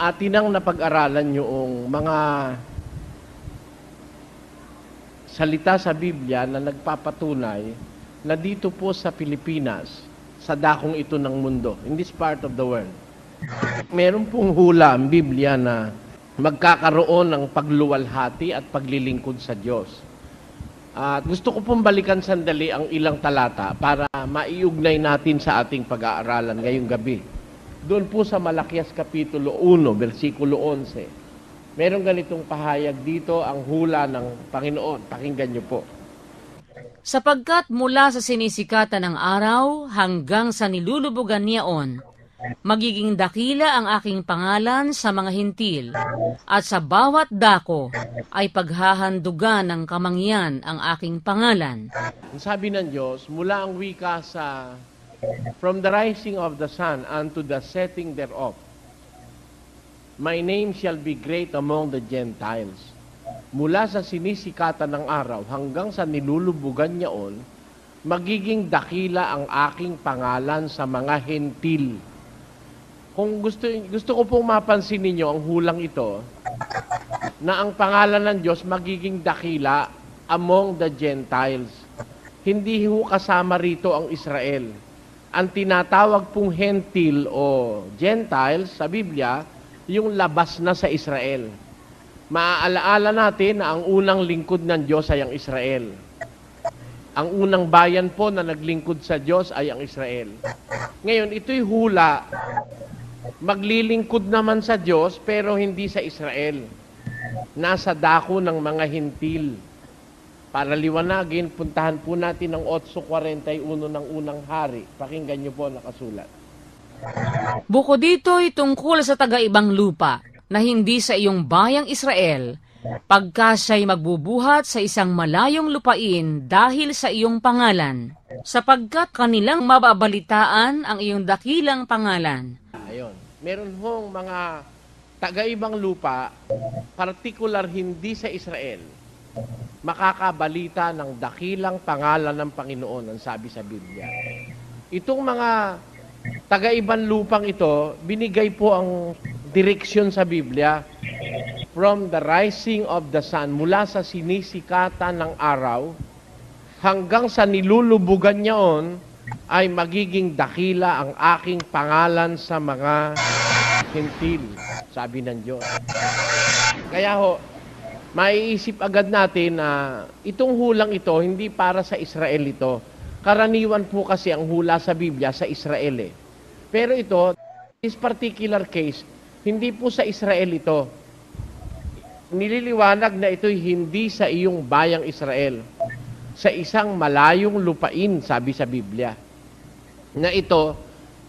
atin nang napag-aralan yung mga salita sa Biblia na nagpapatunay na dito po sa Pilipinas, sa dakong ito ng mundo, in this part of the world, meron pong hula ang Biblia na magkakaroon ng pagluwalhati at paglilingkod sa Diyos. At gusto ko pong balikan sandali ang ilang talata para maiugnay natin sa ating pag-aaralan ngayong gabi. Doon po sa Malakias Kapitulo 1, versikulo 11. Merong ganitong pahayag dito, ang hula ng Panginoon. Pakinggan niyo po. Sapagkat mula sa sinisikatan ng araw hanggang sa nilulubugan niyaon, magiging dakila ang aking pangalan sa mga hintil, at sa bawat dako ay paghahandugan ng kamangyan ang aking pangalan. Ang sabi ng Diyos, mula ang wika sa from the rising of the sun unto the setting thereof, my name shall be great among the Gentiles. Mula sa sinisikatan ng araw hanggang sa nilulubugan niyaon, magiging dakila ang aking pangalan sa mga hentil. Kung gusto ko pong mapansin ninyo ang hulang ito, na ang pangalan ng Diyos magiging dakila among the Gentiles. Hindi ho kasama rito ang Israel. Ang tinatawag pong hentil o Gentiles sa Biblia, yung labas na sa Israel. Maaalaala natin na ang unang lingkod ng Diyos ay ang Israel. Ang unang bayan po na naglingkod sa Diyos ay ang Israel. Ngayon, ito'y hula. Maglilingkod naman sa Diyos pero hindi sa Israel. Nasa dako ng mga hintil. Para liwanagin, puntahan po natin ang 8:41 ng unang hari. Pakinggan niyo po nakasulat. Bukod dito ay tungkol sa taga-ibang lupa na hindi sa iyong bayang Israel, pagka siya'y magbubuhat sa isang malayong lupain dahil sa iyong pangalan, sapagkat kanilang mababalitaan ang iyong dakilang pangalan. Ayun. Meron hong mga taga-ibang lupa, partikular hindi sa Israel, makakabalita ng dakilang pangalan ng Panginoon, ang sabi sa Biblia. Itong mga taga-ibang lupang ito, binigay po ang direksyon sa Biblia from the rising of the sun, mula sa sinisikatan ng araw hanggang sa nilulubugan niyaon, ay magiging dakila ang aking pangalan sa mga hentil, sabi ng Diyos. Kaya ho, maiisip agad natin na itong hulang ito, hindi para sa Israel ito. Karaniwan po kasi ang hula sa Biblia sa Israel eh. Pero ito, this particular case, hindi po sa Israel ito. Nililiwanag na ito'y hindi sa iyong bayang Israel. Sa isang malayong lupain, sabi sa Biblia. Na ito,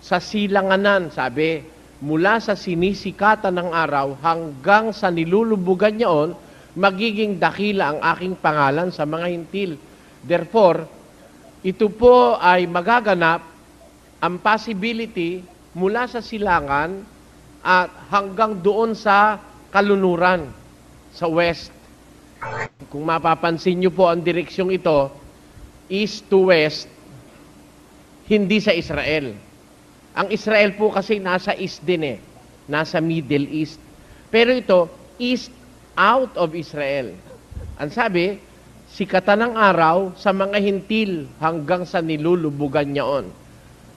sa silanganan, sabi, mula sa sinisikatan ng araw hanggang sa nilulubugan niyaon, magiging dakila ang aking pangalan sa mga hintil. Therefore, ito po ay magaganap ang possibility mula sa silangan at hanggang doon sa kalunuran, sa west. Kung mapapansin nyo po ang direksyong ito, east to west, hindi sa Israel. Ang Israel po kasi nasa east din eh, nasa Middle East. Pero ito, east out of Israel. Ang sabi, sikatan ng araw sa mga hintil hanggang sa nilulubugan niyaon.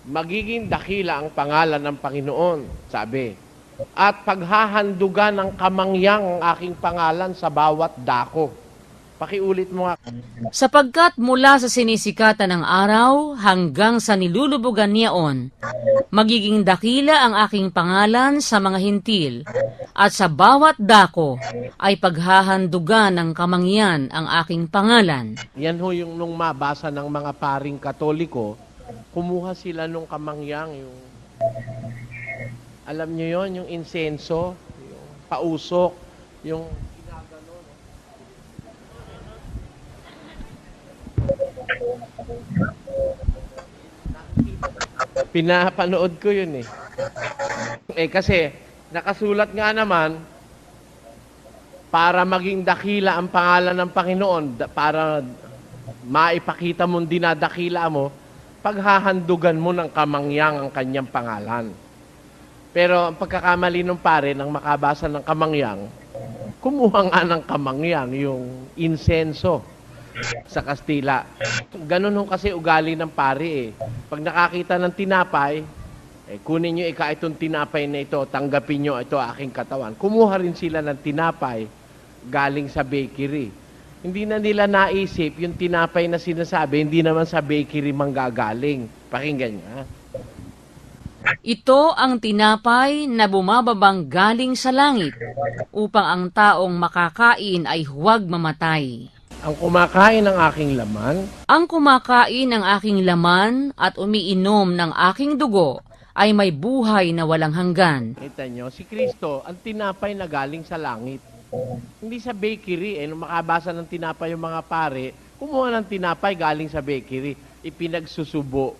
Magiging dakila ang pangalan ng Panginoon, sabi. At paghahandugan ng kamangyang ang aking pangalan sa bawat dako. Pakiulit mo nga. Sapagkat mula sa sinisikatan ng araw hanggang sa nilulubugan niyaon, magiging dakila ang aking pangalan sa mga hintil, at sa bawat dako ay paghahandugan ng kamangyan ang aking pangalan. Yan ho yung nung mabasa ng mga paring Katoliko, kumuha sila nung kamangyang, yung, alam nyo yon, yung insenso, yung pausok, yung pinapanood ko yun eh. Kasi nakasulat nga naman, para maging dakila ang pangalan ng Panginoon, para maipakita mong dinadakila mo, paghahandugan mo ng kamangyang ang kanyang pangalan. Pero ang pagkakamali ng pare nang makabasa ng kamangyang, kumuha nga ng kamangyang, yung insenso sa Kastila. Ganun ho kasi ugali ng pare eh. Pag nakakita ng tinapay, kunin nyo itong tinapay na ito, tanggapin nyo ito aking katawan. Kumuha rin sila ng tinapay galing sa bakery. Hindi na nila naisip yung tinapay na sinasabi, hindi naman sa bakery manggagaling. Pakinggan nyo, ha? Ito ang tinapay na bumababang galing sa langit, upang ang taong makakain ay huwag mamatay. Ang kumakain ng aking laman, Ang kumakain ng aking laman at umiinom ng aking dugo ay may buhay na walang hanggan. kita nyo, si Kristo, ang tinapay na galing sa langit. Hindi sa bakery, nung makabasa ng tinapay yung mga pare, kumuha ng tinapay galing sa bakery, ipinagsusubo.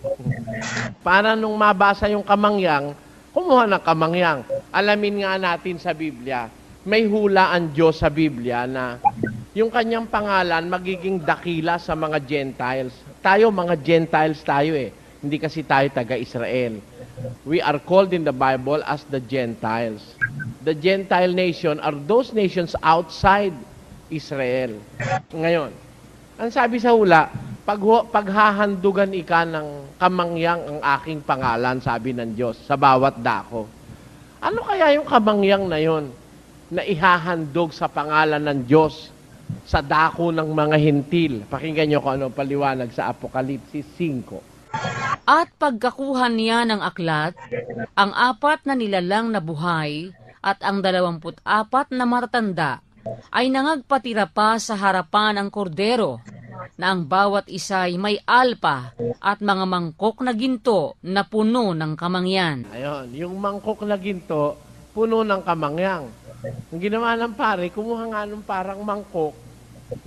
Para nung mabasa yung kamangyang, kumuha ng kamangyang. Alamin nga natin sa Biblia, may hula ang Diyos sa Biblia na yung kanyang pangalan magiging dakila sa mga Gentiles. Tayo, mga Gentiles tayo eh. Hindi kasi tayo taga-Israel. We are called in the Bible as the Gentiles. The Gentile nation are those nations outside Israel. Ngayon, ang sabi sa hula, paghahandugan ika ng kamangyang ang aking pangalan, sabi ng Diyos, sa bawat dako. Ano kaya yung kamangyang na yon na ihahandog sa pangalan ng Diyos sa dako ng mga hintil? Pakinggan nyo kung ano paliwanag sa Apokalipsis 5. At pagkakuha niya ng aklat, ang 4 na nilalang na buhay at ang 24 na matatanda ay nangagpatira pa sa harapan ng kordero, na ang bawat isa'y may alpa at mga mangkok na ginto na puno ng kamangyan. Ayun, yung mangkok na ginto, puno ng kamangyang. Ang ginawa ng pare, kumuha nga ng parang mangkok,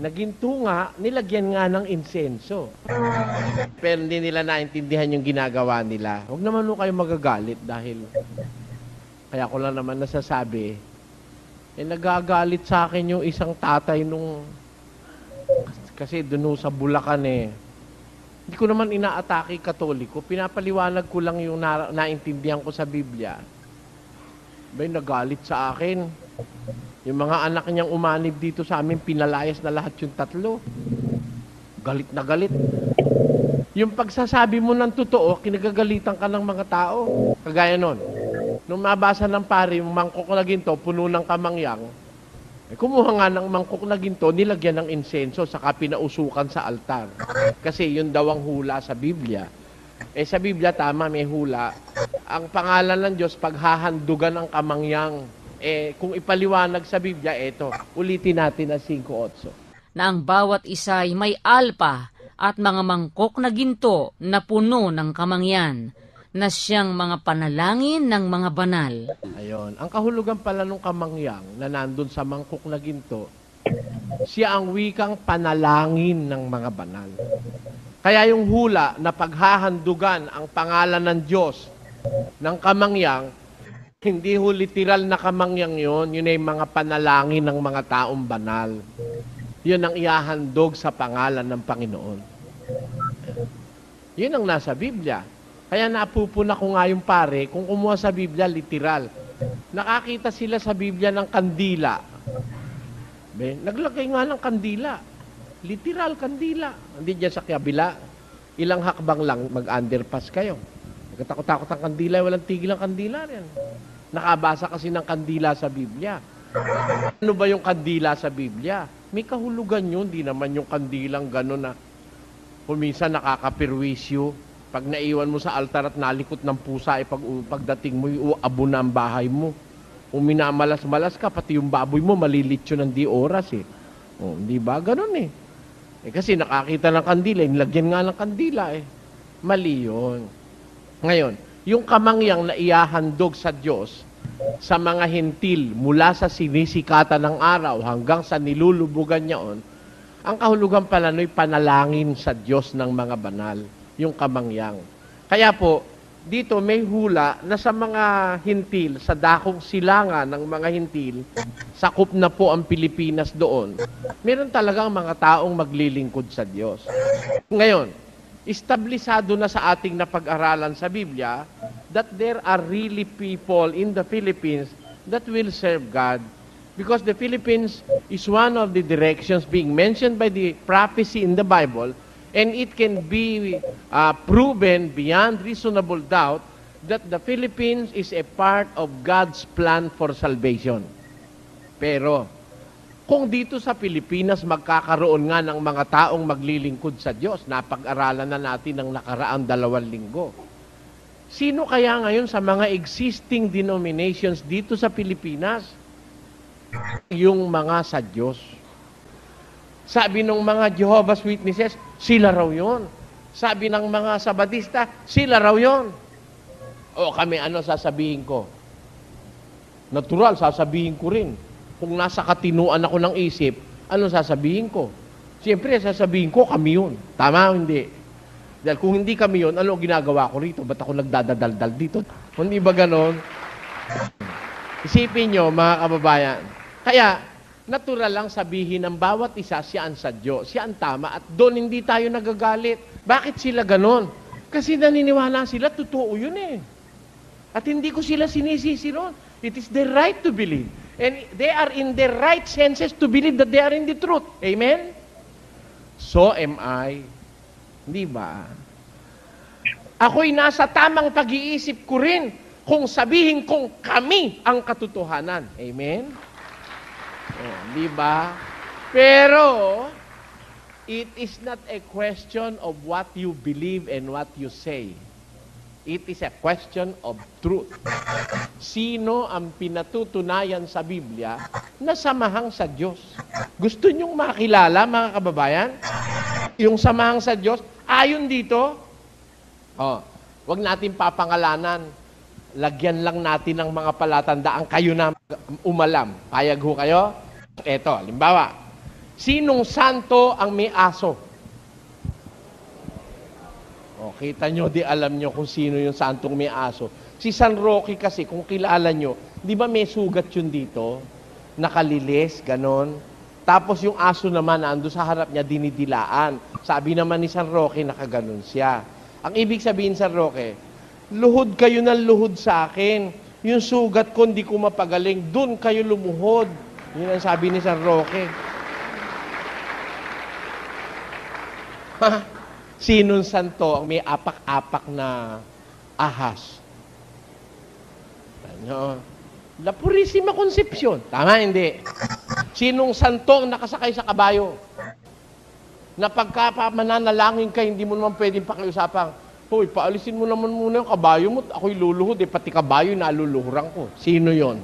na ginto nga, nilagyan nga ng insenso. Pero hindi nila naintindihan yung ginagawa nila. Huwag naman mo kayo magagalit dahil kaya ko lang naman nasasabi, nagagalit sa akin yung isang tatay nung kasi doon sa Bulacan eh. Hindi ko naman inaatake Katoliko. Pinapaliwanag ko lang yung naintindihan ko sa Biblia. Bay, nagalit sa akin. Yung mga anak niyang umanib dito sa amin, pinalayas na lahat yung 3. Galit na galit. Yung pagsasabi mo ng totoo, kinagagalitan ka ng mga tao. Kagaya nun. Nung mabasa ng pare, yung mangkok na ginto, puno ng kamangyang, kumuha nga ng mangkok na ginto, nilagyan ng insenso, saka pinausukan sa altar. Kasi yun daw ang hula sa Biblia. Sa Biblia, tama, may hula. Ang pangalan ng Diyos, paghahandugan ng kamangyang. Kung ipaliwanag sa Biblia, eto, ulitin natin ang 5:8. Na ang bawat isa'y may alpa at mga mangkok na ginto na puno ng kamangyan, na siyang mga panalangin ng mga banal. Ayun. Ang kahulugan pala ng kamangyang na nandun sa mangkok na ginto, siya ang wikang panalangin ng mga banal. Kaya yung hula na paghahandugan ang pangalan ng Diyos ng kamangyang, hindi ho literal na kamangyang yun ay mga panalangin ng mga taong banal. Yun ang ihahandog sa pangalan ng Panginoon. Yun ang nasa Biblia. Kaya napupuna ko nga yung pare, kung kumuha sa Biblia, literal. Nakakita sila sa Biblia ng kandila. Naglagay nga ng kandila. Literal kandila. Hindi dyan sa kabila. Ilang hakbang lang, mag-underpass kayo. Nagkatakot-takot ang kandila, walang tigil ang kandila rin. Nakabasa kasi ng kandila sa Biblia. Ano ba yung kandila sa Biblia? May kahulugan yun, di naman yung kandilang gano'n na kuminsan nakakapirwisyo. Pag naiwan mo sa altar at nalikot ng pusa, pagdating mo, uabo na ang bahay mo. Uminamalas-malas ka, pati yung baboy mo, malilitsyo ng di oras eh. Di ba? Ganun eh. Kasi nakakita ng kandila, nilagyan nga ng kandila eh. Mali yun. Ngayon, yung kamangyang na ihahandog sa Diyos sa mga hintil mula sa sinisikatan ng araw hanggang sa nilulubugan niyaon, ang kahulugan pala no'y panalangin sa Diyos ng mga banal, yung kamangyang. Kaya po, dito may hula na sa mga hintil, sa dakong silangan ng mga hintil, sakop na po ang Pilipinas doon, meron talagang mga taong maglilingkod sa Diyos. Ngayon, establisado na sa ating napag-aralan sa Biblia, that there are really people in the Philippines that will serve God. Because the Philippines is one of the directions being mentioned by the prophecy in the Bible, and it can be proven beyond reasonable doubt that the Philippines is a part of God's plan for salvation. Pero, kung dito sa Pilipinas magkakaroon nga ng mga taong maglilingkod sa Diyos, napag-aralan na natin ng nakaraang 2 linggo. Sino kaya ngayon sa mga existing denominations dito sa Pilipinas? Yung mga sa Diyos. Sabi ng mga Jehovah's Witnesses, sila raw yon. Sabi ng mga Sabadista, sila raw yon. O kami, ano sasabihin ko? Natural, sasabihin ko rin. Kung nasa katinuan ako ng isip, ano sasabihin ko? Siyempre, sasabihin ko, kami yun. Tama o hindi? Dahil kung hindi kami yun, ano ginagawa ko rito? Ba't ako nagdadaldal dito? Kung di ba ganon? Isipin nyo, mga kababayan. Kaya, natural lang sabihin ng bawat isa, siya ang sadyo, siya ang tama, at doon hindi tayo nagagalit. Bakit sila ganon? Kasi naniniwala sila, totoo yun eh. At hindi ko sila sinisisi ron. It is their right to believe. And they are in their right senses to believe that they are in the truth. Amen? So am I. Di ba? Ako'y nasa tamang pag-iisip ko rin kung sabihin kong kami ang katotohanan. Amen? Oh, di ba? Pero, it is not a question of what you believe and what you say. It is a question of truth. Sino ang pinatutunayan sa Biblia na samahang sa Diyos? Gusto nyong makilala, mga kababayan? Yung samahang sa Diyos, ayon dito, wag natin papangalanan. Lagyan lang natin ng mga palatandaan kayo na umalam. Payag ho kayo? Eto, halimbawa, sinong santo ang may aso? O, kita nyo, di alam nyo kung sino yung santong may aso. Si San Roque kasi, kung kilala nyo, di ba may sugat yun dito? Nakalilis, ganon. Tapos yung aso naman, ando sa harap niya, dinidilaan. Sabi naman ni San Roque, nakaganon siya. Ang ibig sabihin, San Roque, luhod kayo ng luhod sa akin. Yung sugat ko, hindi ko mapagaling. Doon kayo lumuhod. Yun ang sabi ni San Roque. Sinong santo ang may apak-apak na ahas? Ano? La Purisima Concepcion. Tama, hindi. Sinong santo ang nakasakay sa kabayo? Na pagka mananalangin ka, hindi mo naman pwedeng pakiusapang, hoy, paalisin mo naman muna yung kabayo mo, ako'y luluhod, pati kabayo naluluhuran ko. Sino yon?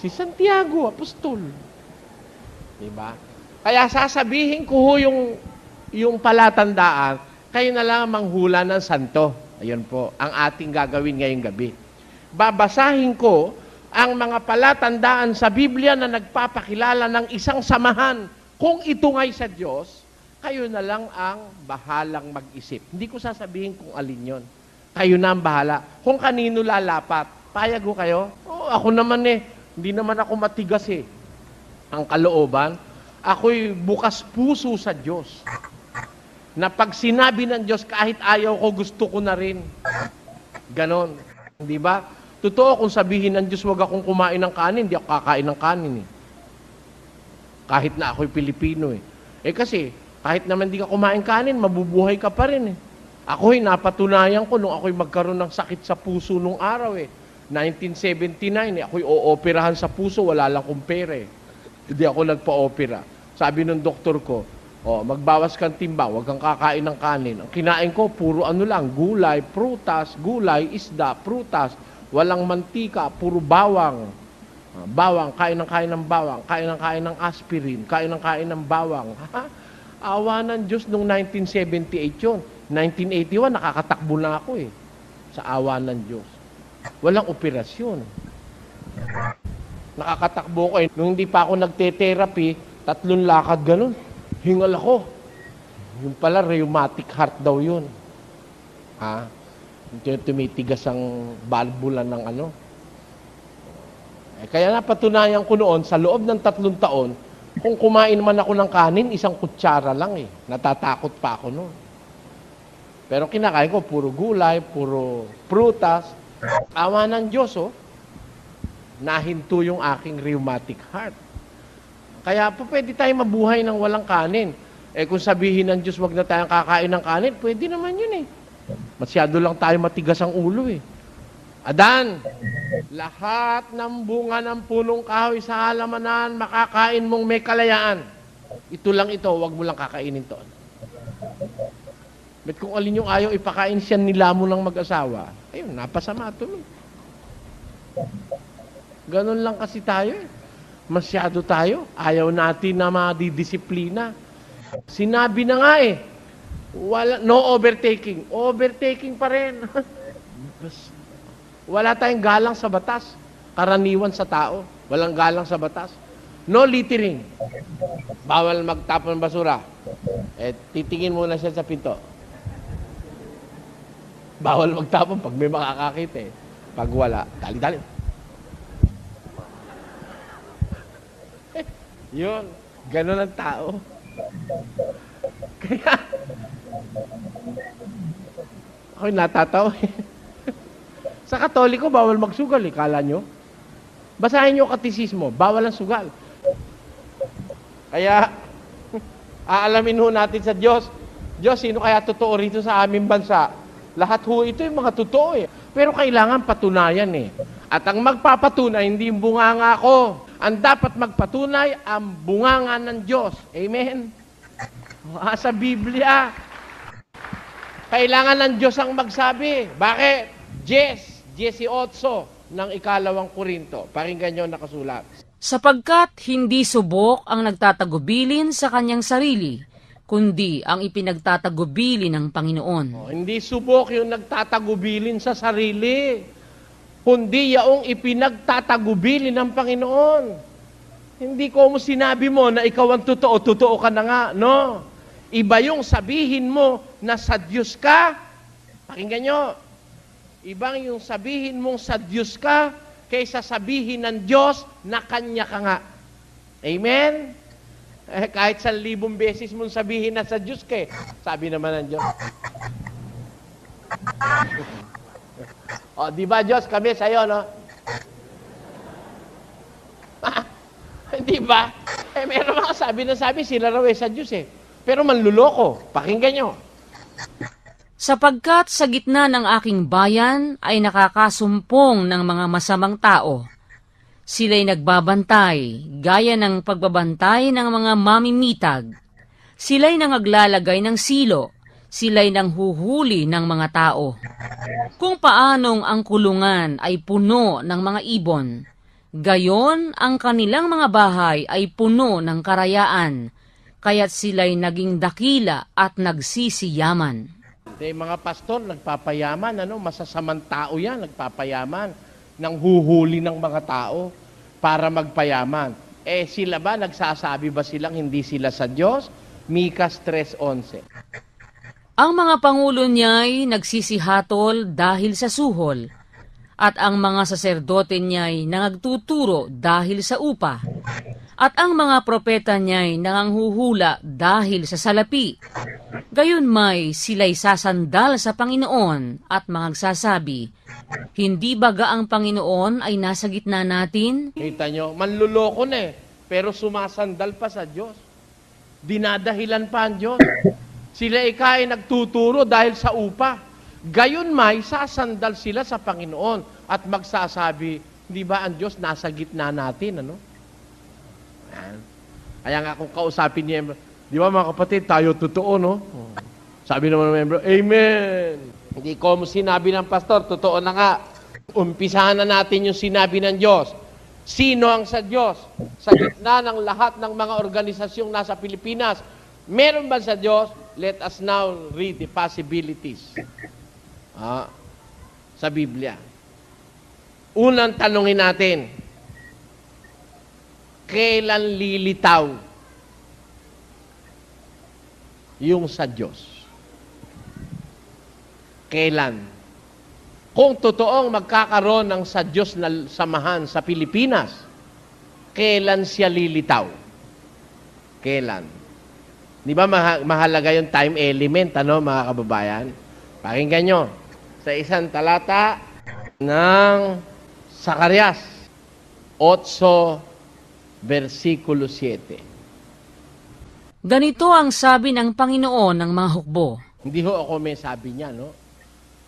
Si Santiago, apostol. Diba? Kaya sasabihin ko ho yung palatandaan, kayo na lang manghula ng santo. Ayun po, ang ating gagawin ngayong gabi. Babasahin ko ang mga palatandaan sa Biblia na nagpapakilala ng isang samahan. Kung ito nga'y sa Diyos, kayo na lang ang bahalang mag-isip. Hindi ko sasabihin kung alin yon. Kayo na ang bahala. Kung kanino lalapat, payag ho kayo? Oh, ako naman hindi naman ako matigas ang kalooban. Ako'y bukas puso sa Diyos. Na pag sinabi ng Diyos, kahit ayaw ko, gusto ko na rin. Ganon. Di ba? Totoo, kung sabihin ng Diyos, huwag akong kumain ng kanin, hindi ako kakain ng kanin Kahit na ako'y Pilipino kasi, kahit naman di ka kumain kanin, mabubuhay ka pa rin Ako'y napatunayan ko nung ako'y magkaroon ng sakit sa puso nung araw 1979 ako'y ooperahan sa puso, wala lang kong pera Hindi ako nagpa-opera. Sabi ng doktor ko, magbawas kang timbang, huwag kang kakain ng kanin. Ang kinain ko, puro gulay, prutas, isda, prutas, walang mantika, puro bawang. Bawang, kain ng bawang, kain ng aspirin, kain ng bawang. Awa ng Diyos nung 1978 yun. 1981, nakakatakbo na ako sa awa ng Diyos. Walang operasyon. Nakakatakbo ko Nung hindi pa ako nagte-therapy, 3 lakad ganun. Hingal ako. Yung pala, rheumatic heart daw yun. Tumitigas ang balbula ng Kaya napatunayan ko noon, sa loob ng 3 taon, kung kumain man ako ng kanin, 1 kutsara lang Natatakot pa ako noon. Pero kinakain ko, puro gulay, puro prutas. Awa ng Diyos, nahinto yung aking rheumatic heart. Kaya po pwede tayo mabuhay ng walang kanin. Kung sabihin ng Diyos, wag na tayong kakain ng kanin, pwede naman yun Masyado lang tayo matigas ang ulo Adan, lahat ng bunga ng punong kahoy sa halamanan, makakain mong may kalayaan. Ito lang ito, wag mo lang kakainin to. But kung alin yung ayaw ipakain siya nila mo ng mag-asawa, ayun, napasama tuloy. Ganun lang kasi tayo Masyado tayo. Ayaw natin na madidisiplina. Sinabi na nga no overtaking. Overtaking pa rin. Wala tayong galang sa batas. Karaniwan sa tao. Walang galang sa batas. No littering. Bawal magtapon ng basura. Titingin muna siya sa pinto. Bawal magtapon pag may makakakita Pag wala, dali-dali. Yun, ganun ang tao. Kaya, ako'y natatawa Sa Katoliko, bawal magsugal kala nyo? Basahin nyo katisismo, bawal ang sugal. Kaya, aalamin natin sa Diyos. Diyos, sino kaya totoo rito sa aming bansa? Lahat ito yung mga totoo Pero kailangan patunayan At ang magpapatunay, hindi yung bunganga ko. Ang dapat magpatunay, ang bunganga ng Diyos. Amen? Sa Biblia. Kailangan ng Diyos ang magsabi. Bakit? 18 ng 2 Korinto. Pakinggan nyo nakasulat. Sapagkat hindi subok ang nagtatagubilin sa kanyang sarili, kundi ang ipinagtatagubilin ng Panginoon. Hindi subok yung nagtatagubilin sa sarili, kundi yaong ipinagtatagubilin ng Panginoon. Hindi ko sinabi mo na ikaw ang totoo ka na nga, no? Iba yung sabihin mo na sa Diyos ka. Pakinggan nyo. Ibang yung sabihin mong sa Diyos ka, kaysa sabihin ng Diyos na Kanya ka nga. Amen? Kahit 1,000 beses mong sabihin na sa Diyos ka sabi naman ng Diyos. Di ba Diyos, kami sa'yo, no? Di ba? Meron mga sabi sila raw sa Diyos Pero manluloko. Pakinggan nyo. Sapagkat sa gitna ng aking bayan ay nakakasumpong ng mga masamang tao. Sila'y nagbabantay, gaya ng pagbabantay ng mga mamimitag. Sila'y nangaglalagay ng silo, sila'y nanghuhuli ng mga tao. Kung paanong ang kulungan ay puno ng mga ibon, gayon ang kanilang mga bahay ay puno ng karayaan, kaya't sila'y naging dakila at nagsisiyaman. Mga pastor, nagpapayaman, masasamang tao yan, nagpapayaman, nang huhuli ng mga tao para magpayaman. Sila ba, nagsasabi ba silang hindi sila sa Diyos? Mikas 3:11. Ang mga pangulo niya'y nagsisihatol dahil sa suhol, at ang mga saserdote niya'y nangagtuturo dahil sa upa, at ang mga propeta niya'y nanganghuhula dahil sa salapi. Gayon may sila'y sasandal sa Panginoon at magsasabi, hindi baga ang Panginoon ay nasa gitna natin? Kita nyo, manluloko pero sumasandal pa sa Diyos. Dinadahilan pa ang Diyos. Sila ay nagtuturo dahil sa upa. Gayon may sasandal sila sa Panginoon at magsasabi, hindi ba ang Diyos nasa gitna natin, Kaya nga kung kausapin niya, di ba mga kapatid, tayo totoo, no? Sabi naman ng membro, Amen! Hindi ko sinabi ng pastor, totoo na nga. Umpisahan na natin yung sinabi ng Diyos. Sino ang sa Diyos? Sa gitna ng lahat ng mga organisasyong nasa Pilipinas, meron ba sa Diyos? Let us now read the possibilities. Sa Biblia. Unang tanungin natin, kailan lilitaw yung sa Diyos? Kailan? Kung totoong magkakaroon ng sa Diyos na samahan sa Pilipinas, kailan siya lilitaw? Kailan? Di ba mahalaga yung time element, mga kababayan? Pakinggan nyo. Sa isang talata, ng Zacarias 8, versikulo 7. Ganito ang sabi ng Panginoon ng mga hukbo. Hindi ho ako may sabi niya, no?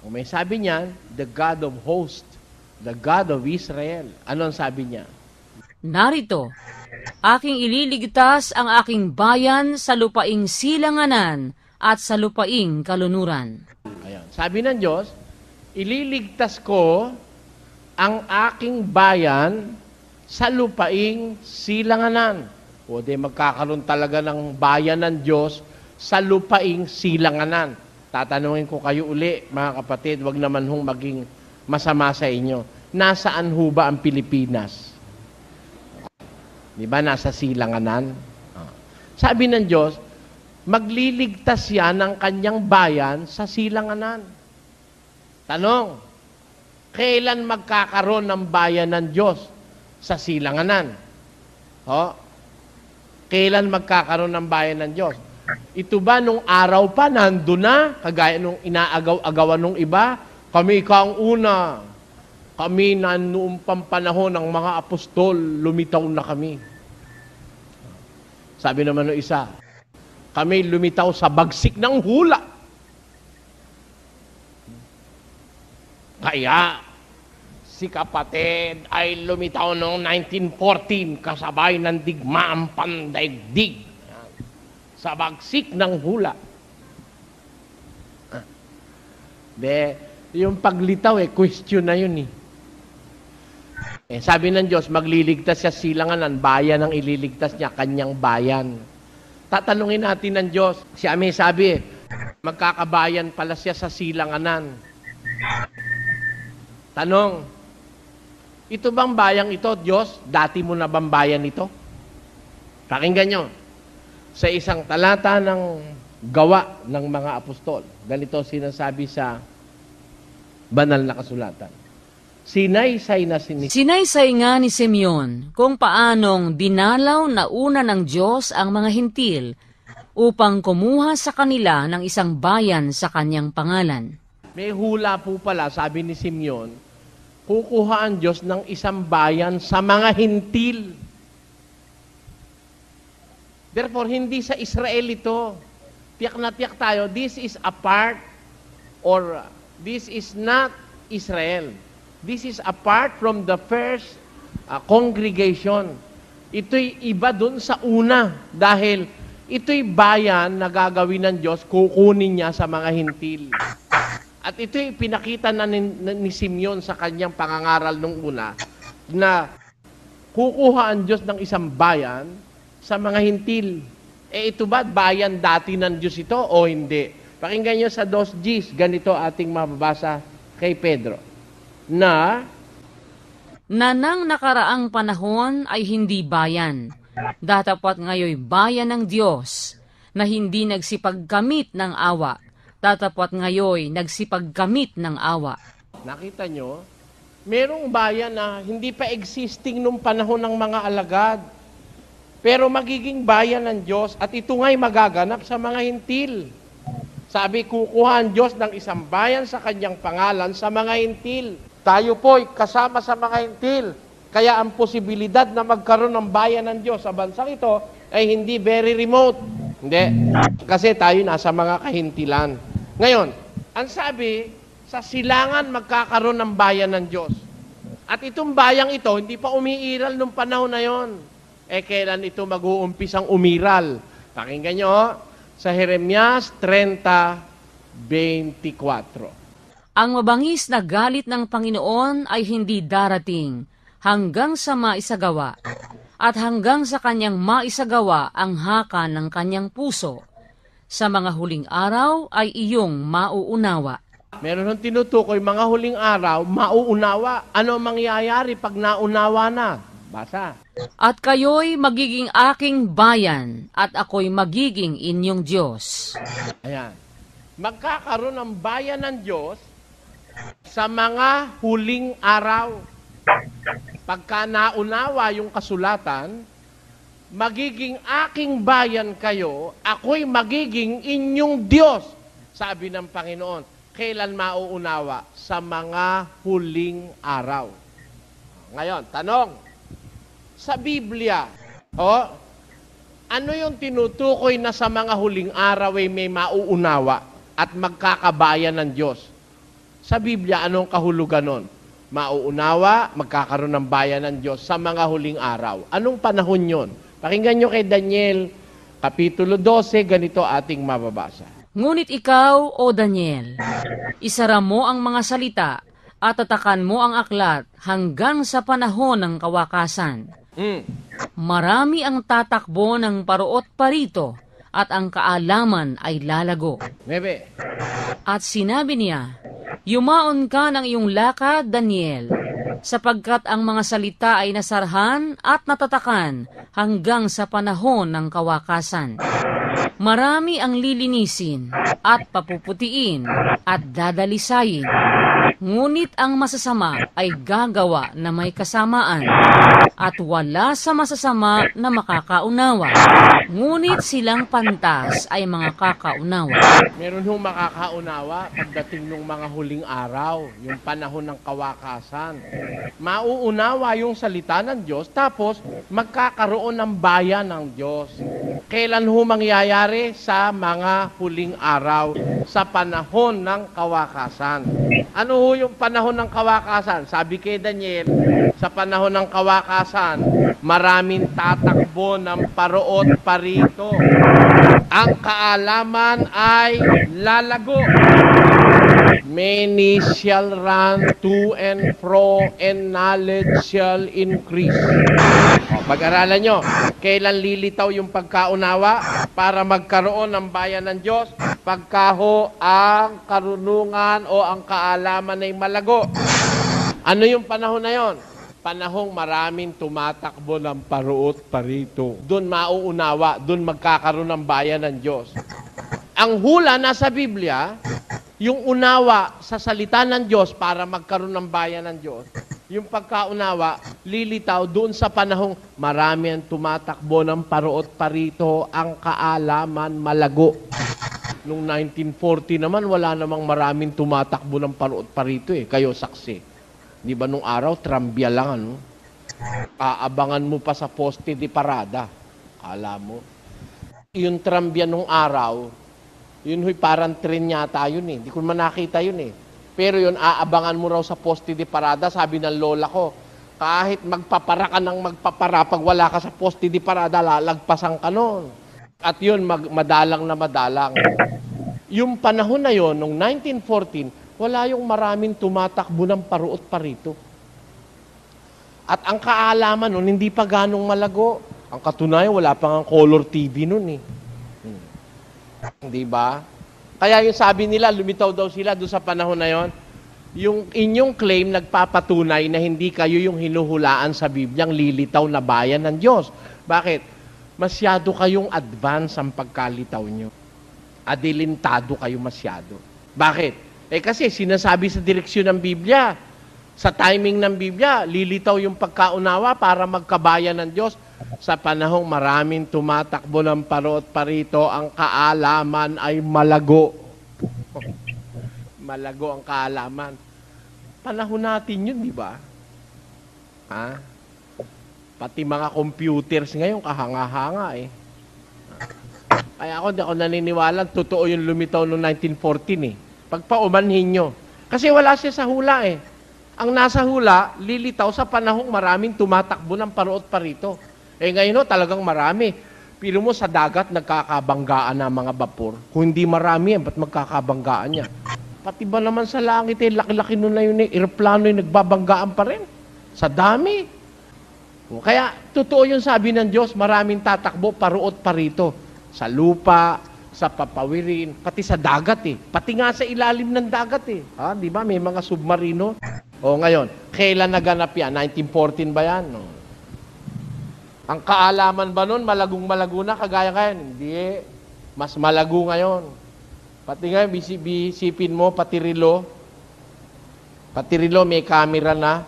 Ang may sabi niya, the God of hosts, the God of Israel. Ano ang sabi niya? Narito, aking ililigtas ang aking bayan sa lupaing silanganan at sa lupaing kalunuran. Ayan. Sabi ng Diyos, ililigtas ko ang aking bayan sa lupaing silanganan. O di magkakaroon talaga ng bayan ng Diyos sa lupaing silanganan. Tatanungin ko kayo uli, mga kapatid, wag naman hong maging masama sa inyo. Nasaan ho ba ang Pilipinas? Di ba nasa silanganan? Sabi ng Diyos, magliligtas yan ng kanyang bayan sa silanganan. Tanong, kailan magkakaroon ng bayan ng Diyos sa silanganan? Kailan magkakaroon ng bayan ng Diyos? Ito ba nung araw pa nandun na, kagaya nung inaagaw-agawan nung iba? Kami ang una. Kami na noong pampanahon ng mga apostol, lumitaw na kami. Sabi naman ng isa, kami lumitaw sa bagsik ng hula. Kaya, si kapatid ay lumitaw noong 1914 kasabay ng digmaang pandaigdig sa bagsik ng hula. Yung paglitaw question na yun sabi ng Diyos, magliligtas siya silanganan, bayan ang ililigtas niya, kanyang bayan. Tatanungin natin ng Diyos, siya may sabi, magkakabayan pala siya sa silanganan. Tanong, ito bang bayang ito, Diyos? Dati mo na bang bayan ito? Pakinggan nyo. Sa isang talata ng gawa ng mga apostol, ganito sinasabi sa banal na kasulatan. Sinaysay nga ni Simeon kung paanong dinalaw na una ng Diyos ang mga hintil upang kumuha sa kanila ng isang bayan sa kanyang pangalan. May hula po pala, sabi ni Simeon, kukuha ang Diyos ng isang bayan sa mga hintil. Therefore, hindi sa Israel ito. Tiyak na tiyak tayo, this is a part or this is not Israel. This is apart from the first congregation. Ito'y iba dun sa una dahil ito'y bayan na gagawin ng Diyos, kukunin niya sa mga hintil. At ito'y pinakita na ni Simeon sa kanyang pangangaral nung una na kukuha ang Diyos ng isang bayan sa mga hintil. Ito ba bayan dati ng Diyos ito o hindi? Pakinggan niyo sa 2 ganito ating mababasa kay Pedro. Na nang nakaraang panahon ay hindi bayan, datapat ngayoy bayan ng Diyos, na hindi nagsipagkamit ng awa, datapat ngayoy nagsipagkamit ng awa. Nakita nyo, merong bayan na hindi pa existing nung panahon ng mga alagad, pero magiging bayan ng Diyos at ito nga'y magaganap sa mga hintil. Sabi, kukuha ang Diyos ng isang bayan sa kanyang pangalan sa mga hintil. Tayo po'y kasama sa mga hintil. Kaya ang posibilidad na magkaroon ng bayan ng Diyos sa bansang ito ay hindi very remote. Hindi. Kasi tayo nasa mga kahintilan. Ngayon, ang sabi, sa silangan magkakaroon ng bayan ng Diyos. At itong bayang ito, hindi pa umiiral nung panahon na yon. Kailan ito mag-uumpisang umiral? Pakinggan nyo, sa Jeremias 30:24. Ang mabangis na galit ng Panginoon ay hindi darating hanggang sa maisagawa, at hanggang sa kanyang maisagawa ang haka ng kanyang puso. Sa mga huling araw ay iyong mauunawa. Meron ng tinutukoy, mga huling araw, mauunawa. Ano mangyayari pag naunawa na? Basa. At kayo'y magiging aking bayan, at ako'y magiging inyong Diyos. Ayan. Magkakaroon ng bayan ng Diyos sa mga huling araw. Pagka naunawa yung kasulatan, magiging aking bayan kayo, ako'y magiging inyong Diyos, sabi ng Panginoon. Kailan mauunawa? Sa mga huling araw. Ngayon, tanong, sa Biblia, ano yung tinutukoy na sa mga huling araw ay may mauunawa at magkakabayan ng Diyos? Sa Biblia, anong kahulugan nun? Mauunawa, magkakaroon ng bayan ng Diyos sa mga huling araw. Anong panahon yon? Pakinggan nyo kay Daniel, Kapitulo 12, ganito ating mababasa. Ngunit ikaw, O Daniel, isara mo ang mga salita at tatakan mo ang aklat hanggang sa panahon ng kawakasan. Marami ang tatakbo ng paruot parito at ang kaalaman ay lalago. Bebe. At sinabi niya, yumaon ka ng iyong lakad, Daniel, sapagkat ang mga salita ay nasarhan at natatakan hanggang sa panahon ng kawakasan. Marami ang lilinisin at papuputiin at dadalisayin. Ngunit ang masasama ay gagawa na may kasamaan at wala sa masasama na makakaunawa. Ngunit silang pantas ay mga kakaunawa. Meron hong makakaunawa pagdating ng mga huling araw, yung panahon ng kawakasan. Mauunawa yung salita ng Diyos, tapos magkakaroon ng bayan ng Diyos. Kailan ho mangyayari? Sa mga huling araw, sa panahon ng kawakasan. Ano ho yung panahon ng kawakasan? Sabi kay Daniel, sa panahon ng kawakasan, maraming tatakbo ng paruot parito. Ang kaalaman ay lalago. Many shall run to and fro, and knowledge shall increase. Pag-aralan nyo, kailan lilitaw yung pagkaunawa para magkaroon ng bayan ng Diyos? Pagkaho ang karunungan o ang kaalaman ay malago. Ano yung panahon na yon? Panahong maraming tumatakbo ng paruot parito. Doon mauunawa, doon magkakaroon ng bayan ng Diyos. Ang hula nasa Biblia, yung unawa sa salita ng Diyos para magkaroon ng bayan ng Diyos, yung pagkaunawa, lilitaw doon sa panahong marami ang tumatakbo ng paruot parito, ang kaalaman malago. Noong 1940 naman, wala namang maraming tumatakbo ng paruot parito eh. Kayo saksi. Di ba nung araw, trambya lang ano? Aabangan mo pa sa poste de parada. Kala mo. Yung trambya nung araw, yun huy parang tren yata yun eh. Hindi ko man nakita yun eh. Pero yun, aabangan mo raw sa poste de parada, sabi ng lola ko, kahit magpapara ka ng magpapara, pag wala ka sa poste de parada, lalagpasan ka nun. At yun, madalang na madalang. Yung panahon na yun, noong 1914, wala yung maraming tumatakbo ng paruot parito. At ang kaalaman nun, hindi pa ganong malago. Ang katunayan, wala pa nga color TV nun eh. Hindi ba? Kaya yung sabi nila, lumitaw daw sila doon sa panahon na yon. Yung inyong claim nagpapatunay na hindi kayo yung hinuhulaan sa Bibliang lilitaw na bayan ng Diyos. Bakit? Masyado kayong advance ang pagkalitaw nyo. Adilintado kayo masyado. Bakit? Kasi sinasabi sa direksyon ng Biblia, sa timing ng Biblia, lilitaw yung pagkaunawa para magkabayan ng Diyos. Sa panahong maraming tumatakbo ng paruot parito, ang kaalaman ay malago. Malago ang kaalaman. Panahon natin yun, di ba? Ha? Pati mga computers ngayon, kahanga-hanga eh. Kaya ako, di ako naniniwala, totoo yung lumitaw noong 1914 eh. Pagpaumanhin nyo. Kasi wala siya sa hula eh. Ang nasa hula, lilitaw sa panahong maraming tumatakbo ng paruot parito. Ngayon talagang marami. Pero mo sa dagat, nagkakabanggaan na mga vapor. Kung hindi marami yan, ba't magkakabanggaan niya? Pati ba naman sa langit laki-laki nun na yun aeroplano yung nagbabanggaan pa rin. Sa dami. Kaya, totoo yung sabi ng Diyos, maraming tatakbo, paruot parito. Sa lupa, sa papawirin, pati sa dagat eh. Pati nga sa ilalim ng dagat eh. Di ba? May mga submarino. Ngayon, kailan naganap yan? 1914 ba yan? No. Ang kaalaman ba nun, malagong-malago na, kagaya ngayon? Hindi. Mas malago ngayon. Pati ngayon, bisipin mo, pati rilo. Pati rilo, may camera na.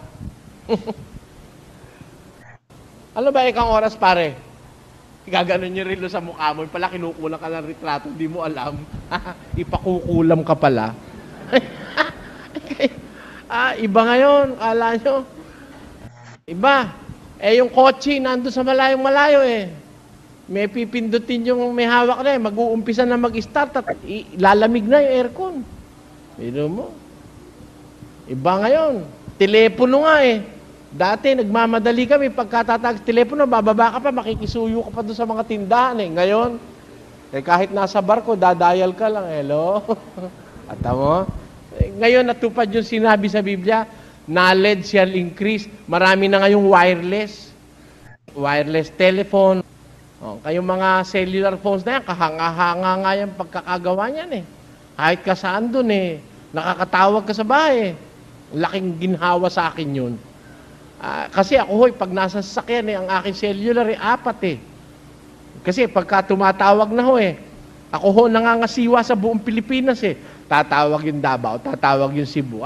Ano ba ikang oras, pare? Gaganon yung rilo sa mukha mo. Pala kinukulang ka ng retrato, hindi mo alam. Ipakukulam ka pala. Iba ngayon, kala nyo. Iba. Yung kotse, nandun sa malayong-malayo May pipindutin yung may hawak na mag-uumpisa na mag-start at lalamig na yung aircon. Pero mo. Iba ngayon. Telepono nga Dati, nagmamadali kami. Pagkatatag telepono, bababa ka pa, makikisuyo ka pa doon sa mga tindahan Ngayon, kahit nasa barko, dadayal ka lang. Hello? At mo? Ngayon, natupad yung sinabi sa Biblia, knowledge shall increase. Marami na ngayong wireless. Wireless telephone. Kayong mga cellular phones na yan, kahanga-hanga nga yung pagkakagawa niyan Kahit ka saan doon nakakatawag ka sa bahay Laking ginhawa sa akin yun. Kasi ako pag nasa sasakyan ang aking cellular 4 Kasi pagka tumatawag na ako nangangasiwa sa buong Pilipinas Tatawag yung Davao, tatawag yung Cebu.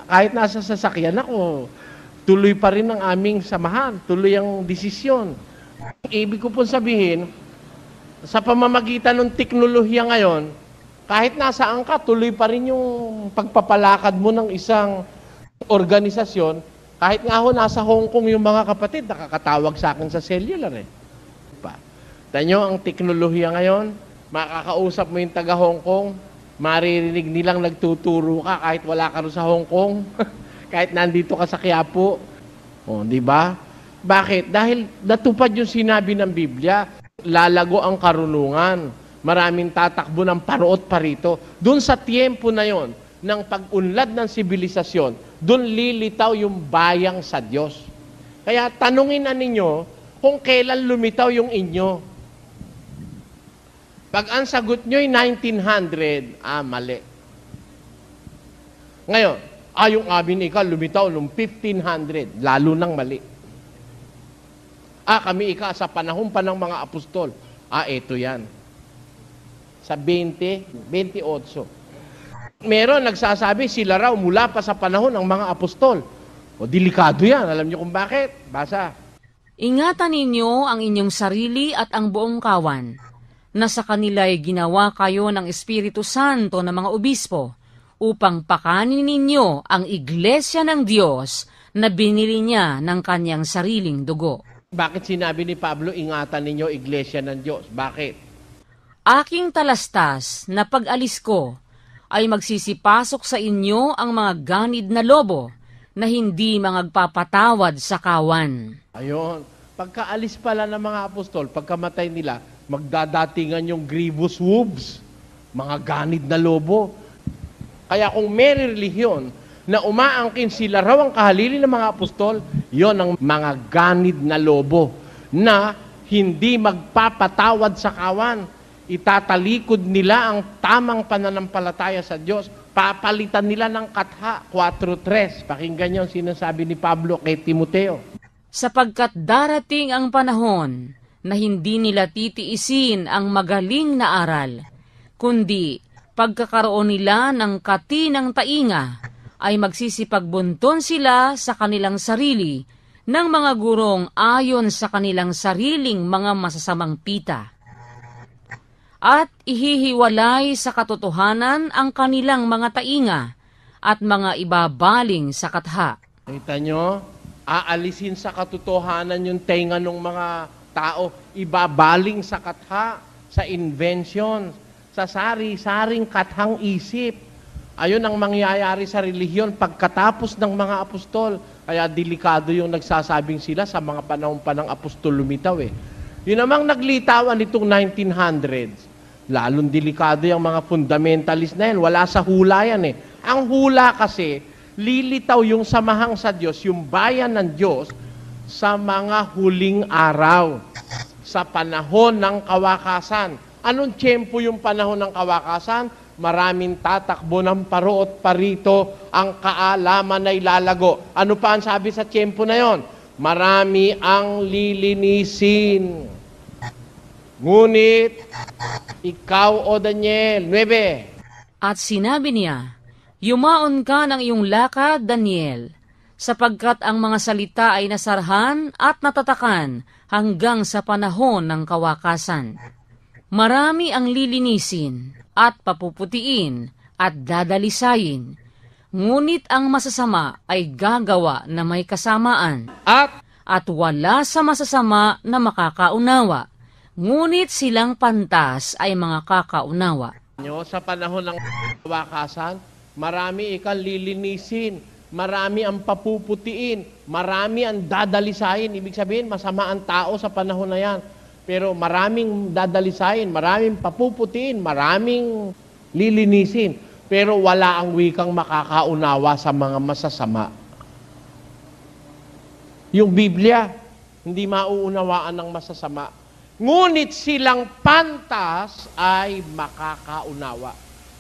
Kahit nasa sasakyan ako, tuloy pa rin ang aming samahan, tuloy ang desisyon. Ibig ko pong sabihin, sa pamamagitan ng teknolohiya ngayon, kahit nasaan ka, tuloy pa rin yung pagpapalakad mo ng isang organisasyon. Kahit nga nasa Hong Kong yung mga kapatid, nakakatawag sa akin sa cellular Tanyo, ang teknolohiya ngayon, makakausap mo yung taga Hong Kong, maririnig nilang nagtuturo ka kahit wala ka rin sa Hong Kong, kahit nandito ka sa Quiapo. Di ba? Bakit? Dahil natupad yung sinabi ng Biblia, lalago ang karunungan. Maraming tatakbo ng paruot parito. Doon sa tiempo na yon ng pag-unlad ng sibilisasyon, doon lilitaw yung bayang sa Diyos. Kaya tanungin na ninyo kung kailan lumitaw yung inyo. Pag ang sagot nyo'y 1900, mali. Ngayon, yung amin lumitaw noong 1500, lalo nang mali. Kami sa panahon pa ng mga apostol. Ito yan. Sa 28. Meron nagsasabi, sila raw mula pa sa panahon ng mga apostol. Delikado yan. Alam niyo kung bakit? Basa. Ingatan ninyo ang inyong sarili at ang buong kawan, na sa kanila'y ginawa kayo ng Espiritu Santo ng mga obispo, upang pakanin ninyo ang iglesia ng Diyos na binili niya ng kanyang sariling dugo. Bakit sinabi ni Pablo, ingatan ninyo iglesia ng Diyos? Bakit? Aking talastas na pag-alis ko ay magsisipasok sa inyo ang mga ganid na lobo na hindi magpapatawad sa kawan. Ayun. Pagkaalis pala ng mga apostol, pagkamatay nila, magdadatingan yung grievous wolves, mga ganid na lobo. Kaya kung may relihiyon na umaangkin sila raw ang kahalili ng mga apostol, yon ang mga ganid na lobo na hindi magpapatawad sa kawan. Itatalikod nila ang tamang pananampalataya sa Diyos. Papalitan nila ng katha, 4:3. Pakinggan yung sinasabi ni Pablo kay Timoteo. Sapagkat darating ang panahon na hindi nila titiisin ang magaling na aral, kundi pagkakaroon nila ng katinang tainga, ay magsisipagbunton sila sa kanilang sarili ng mga gurong ayon sa kanilang sariling mga masasamang pita. At ihihiwalay sa katotohanan ang kanilang mga tainga at mga ibabaling sa katha. Kita nyo, aalisin sa katotohanan yung tenga ng mga tao, ibabaling sa katha, sa invention, sa sari-saring kathang isip. Ayun ang mangyayari sa relihiyon pagkatapos ng mga apostol. Kaya delikado yung nagsasabing sila sa mga panahon pa ng apostol lumitaw Yun namang naglitawan nitong 1900s. Lalong delikado yung mga fundamentalist na yan. Wala sa hula yan Ang hula kasi, lilitaw yung samahang sa Diyos, yung bayan ng Diyos, sa mga huling araw, sa panahon ng kawakasan. Anong tiyempo yung panahon ng kawakasan? Maraming tatakbo ng paruot parito, ang kaalaman ay lalago. Ano pa ang sabi sa tiyempo na yon? Marami ang lilinisin. Ngunit, ikaw o Daniel, 9. At sinabi niya, yumaon ka ng iyong lakad, Daniel, sapagkat ang mga salita ay nasarhan at natatakan hanggang sa panahon ng kawakasan. Marami ang lilinisin at papuputiin at dadalisayin. Ngunit ang masasama ay gagawa na may kasamaan, at wala sa masasama na makakaunawa. Ngunit silang pantas ay mga kakaunawa. Sa panahon ng wakasan, marami ikang lilinisin, marami ang papuputiin, marami ang dadalisayin. Ibig sabihin, masama ang tao sa panahon na yan. Pero maraming dadalisayin, maraming papuputiin, maraming lilinisin. Pero wala ang wikang makakaunawa sa mga masasama. Yung Biblia, hindi mauunawaan ng masasama. Ngunit silang pantas ay makakaunawa.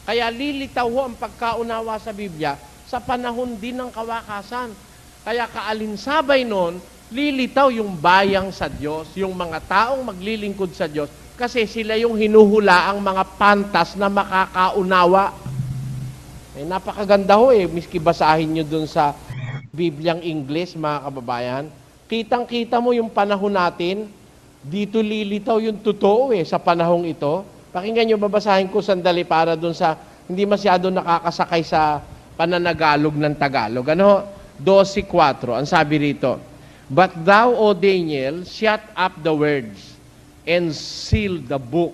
Kaya lilitaw ho ang pagkaunawa sa Biblia sa panahon din ng kawakasan. Kaya kaalinsabay nun, lilitaw yung bayang sa Diyos, yung mga taong maglilingkod sa Diyos, kasi sila yung hinuhula ang mga pantas na makakaunawa. Napakaganda ho miski basahin nyo dun sa Bibliang English, mga kababayan. Kitang-kita mo yung panahon natin, dito lilitaw yung totoo sa panahong ito. Pakinggan nyo, babasahin ko sandali para dun sa hindi masyado nakakasakay sa pananagalog ng Tagalog. 12:4, ang sabi rito, "But thou, O Daniel, shut up the words and seal the book,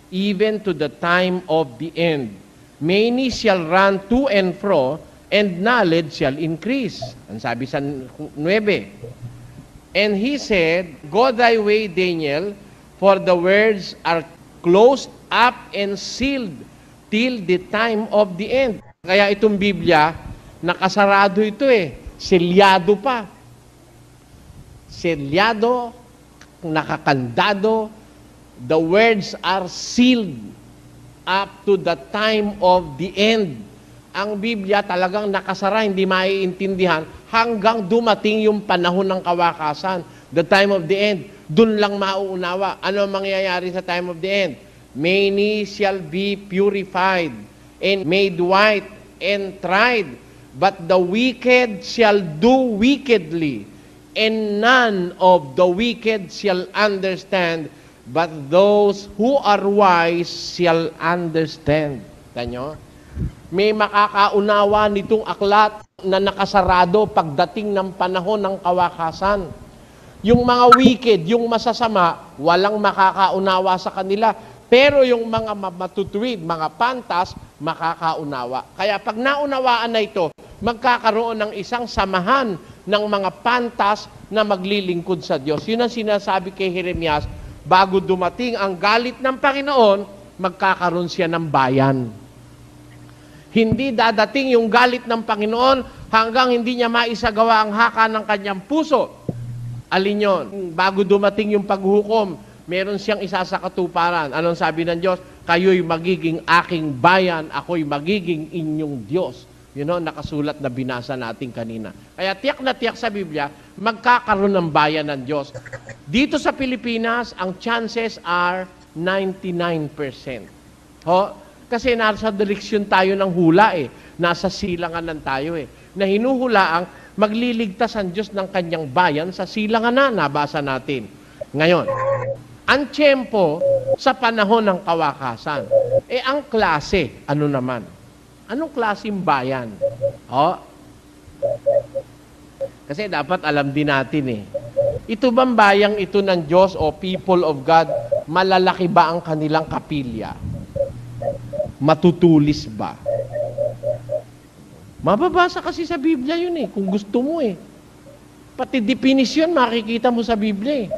even to the time of the end. Many shall run to and fro, and knowledge shall increase." Ang sabi sa 9. "And he said, Go thy way, Daniel, for the words are closed up and sealed till the time of the end." Kaya itong Biblia, nakasarado ito Selyado pa. Selyado, nakakandado. The words are sealed up to the time of the end. Ang Biblia talagang nakasara, hindi maiintindihan hanggang dumating yung panahon ng kawakasan. The time of the end. Dun lang mauunawa. Ano ang mangyayari sa time of the end? "Many shall be purified and made white and tried, but the wicked shall do wickedly, and none of the wicked shall understand, but those who are wise shall understand." Tanyo? May makakaunawa nitong aklat na nakasarado pagdating ng panahon ng kawakasan. Yung mga wicked, yung masasama, walang makakaunawa sa kanila. Pero yung mga matutuwid, mga pantas, makakaunawa. Kaya pag naunawaan na ito, magkakaroon ng isang samahan ng mga pantas na maglilingkod sa Diyos. Yun ang sinasabi kay Jeremias, bago dumating ang galit ng Panginoon, magkakaroon siya ng bayan. Hindi dadating yung galit ng Panginoon hanggang hindi niya maisagawa ang haka ng kanyang puso. Alin yun? Bago dumating yung paghukom, meron siyang isa sa katuparan. Anong sabi ng Diyos? "Kayo'y magiging aking bayan, ako'y magiging inyong Diyos." Nakasulat na binasa natin kanina. Kaya tiyak na tiyak sa Biblia, magkakaroon ng bayan ng Diyos. Dito sa Pilipinas, ang chances are 99%. Kasi nasa direksyon tayo ng hula Nasa silanganan tayo Na hinuhulaang magliligtas ang Diyos ng kanyang bayan sa silanganan. Nabasa natin. Ngayon, ang tiyempo sa panahon ng kawakasan. Ang klase, ano naman? Anong klaseng bayan? Kasi dapat alam din natin Ito bang bayang ito ng Diyos o people of God, malalaki ba ang kanilang kapilya? Matutulis ba? Mababasa kasi sa Biblia yun kung gusto mo Pati definisyon makikita mo sa Biblia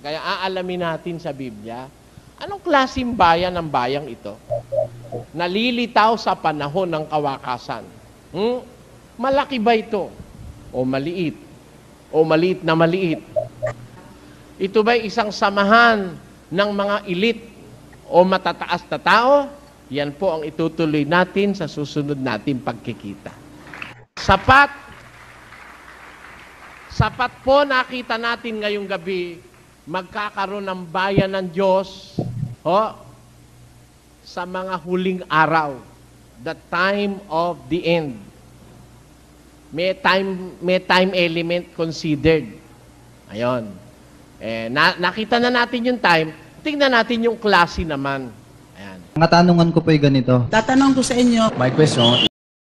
Kaya aalamin natin sa Biblia, anong klaseng bayan ang bayang ito? Nalilitaw sa panahon ng kawakasan. Malaki ba ito? O maliit? O maliit na maliit? Ito ba'y isang samahan ng mga elite o matataas na tao? Yan po ang itutuloy natin sa susunod natin pagkikita. Sapat po nakita natin ngayong gabi, magkakaroon ng bayan ng Diyos sa mga huling araw, the time of the end. May time element considered. Ayon. Nakita na natin yung time, tingnan natin yung klase naman. Ayan. Ang katanungan ko po ay ganito. Tatanong ko sa inyo, My question